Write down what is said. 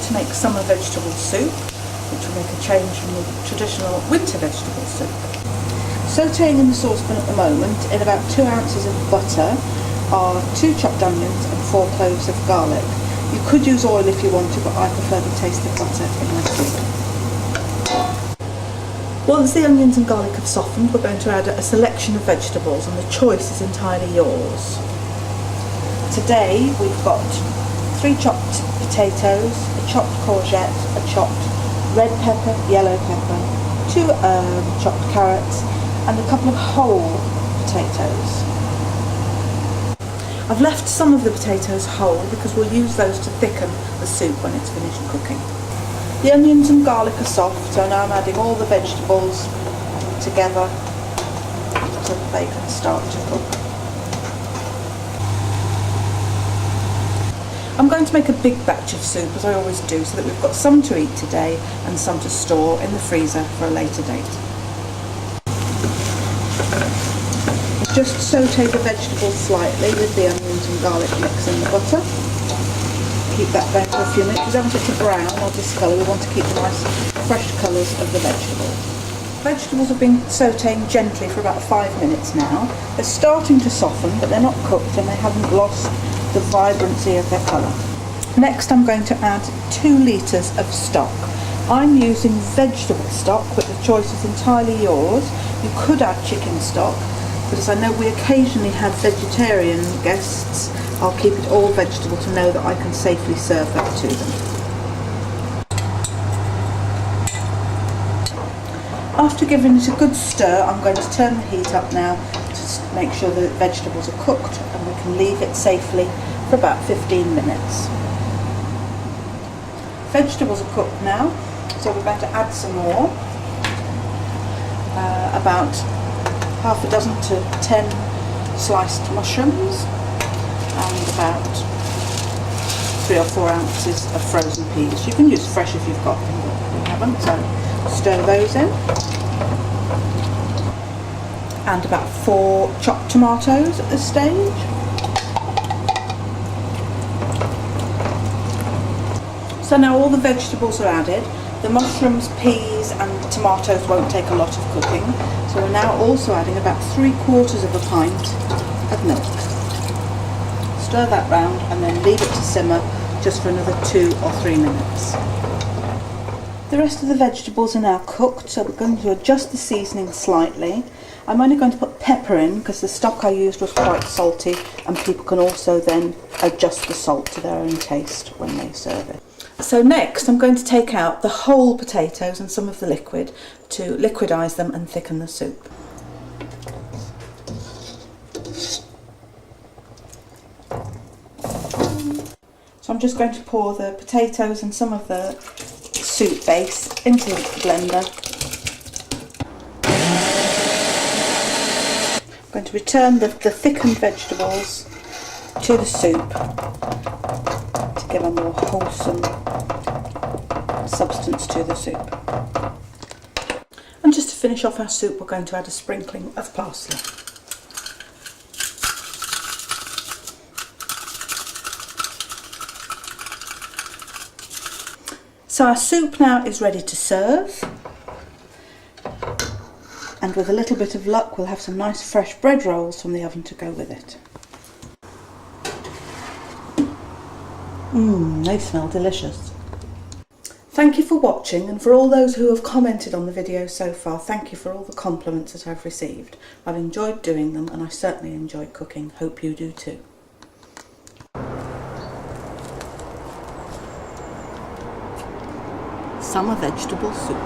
to make summer vegetable soup, which will make a change from the traditional winter vegetable soup. Sautéing in the saucepan at the moment in about 2 ounces of butter are 2 chopped onions and 4 cloves of garlic. You could use oil if you wanted, but I prefer the taste of butter in my soup. Once the onions and garlic have softened, we're going to add a selection of vegetables, and the choice is entirely yours. Today we've got 3 chopped potatoes, a chopped courgette, a chopped red pepper, yellow pepper, 2 chopped carrots, and a couple of whole potatoes. I've left some of the potatoes whole because we'll use those to thicken the soup when it's finished cooking. The onions and garlic are soft, so now I'm adding all the vegetables together so that they can start to cook. I'm going to make a big batch of soup, as I always do, so that we've got some to eat today and some to store in the freezer for a later date. Just sauté the vegetables slightly with the onions and garlic mix in the butter. Keep that going for a few minutes. We don't want it to brown or discolour, we want to keep the nice fresh colours of the vegetables. Vegetables have been sautéing gently for about 5 minutes now. They're starting to soften, but they're not cooked and they haven't lost the vibrancy of their colour. Next I'm going to add 2 litres of stock. I'm using vegetable stock, but the choice is entirely yours. You could add chicken stock, but as I know we occasionally have vegetarian guests, I'll keep it all vegetable to know that I can safely serve that to them. After giving it a good stir, I'm going to turn the heat up now to make sure the vegetables are cooked, and we can leave it safely for about 15 minutes. Vegetables are cooked now, so we're going to add some more, about half a dozen to 10 sliced mushrooms, and about 3 or 4 ounces of frozen peas. You can use fresh if you've got them, but we haven't, so stir those in. And about 4 chopped tomatoes at this stage. So now all the vegetables are added. The mushrooms, peas and tomatoes won't take a lot of cooking, so we're now also adding about 3/4 of a pint of milk. Stir that round and then leave it to simmer just for another 2 or 3 minutes. The rest of the vegetables are now cooked, so we're going to adjust the seasoning slightly. I'm only going to put pepper in because the stock I used was quite salty, and people can also then adjust the salt to their own taste when they serve it. So next I'm going to take out the whole potatoes and some of the liquid to liquidise them and thicken the soup. So I'm just going to pour the potatoes and some of the soup base into the blender. I'm going to return the thickened vegetables to the soup to give a more wholesome substance to the soup. And just to finish off our soup, we're going to add a sprinkling of parsley. So our soup now is ready to serve, and with a little bit of luck we'll have some nice fresh bread rolls from the oven to go with it. They smell delicious. Thank you for watching, and for all those who have commented on the video so far, thank you for all the compliments that I've received. I've enjoyed doing them and I certainly enjoyed cooking. Hope you do too. Summer vegetable soup.